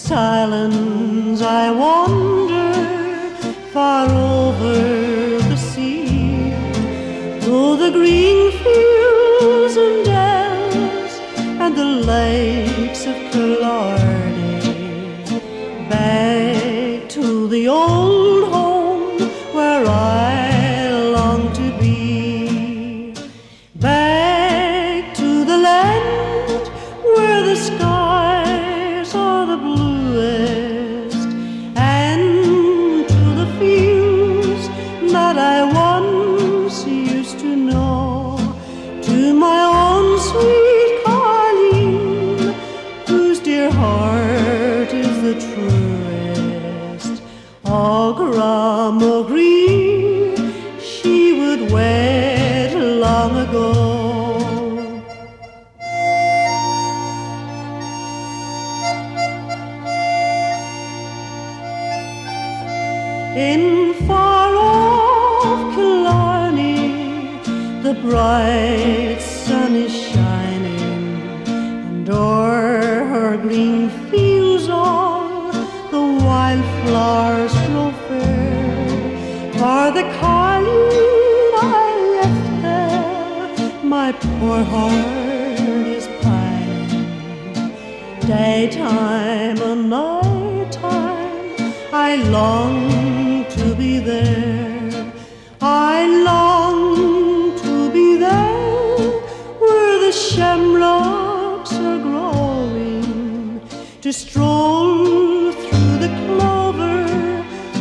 silence I wander far over the sea, through the green fields and dells and the lakes of Killarney, back to the old home where I long to be, back to the land where the skies are the bluest, and to the fields that I once used to know, to my own sweet Colleen, whose dear heart is the truest. Oh, Grandma Green, she would wed long ago. In far-off Killarney, the bright sun is shining, and o'er her green fields all the wildflowers grow fair. For the Colleen I left there, my poor heart is pining. Daytime and nighttime I long to be there, I long to be there, where the shamrocks are growing, to stroll through the clover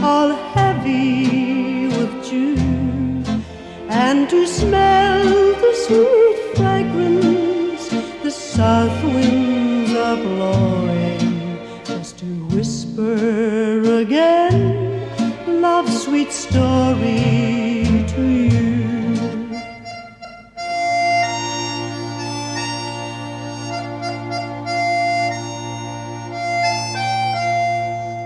all heavy with dew, and to smell the sweet fragrance the south winds are blowing, just to whisper again love's sweet story to you.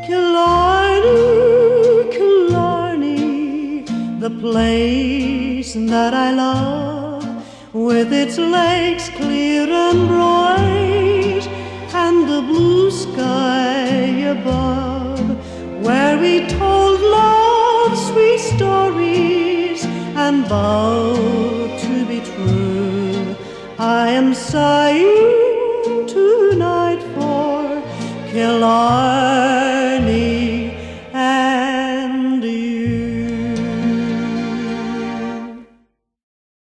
Killarney, Killarney, the place that I love, with its lakes clear and bright, and the blue sky above, where we told love's sweet stories and vowed to be true. I am sighing tonight for Killarney.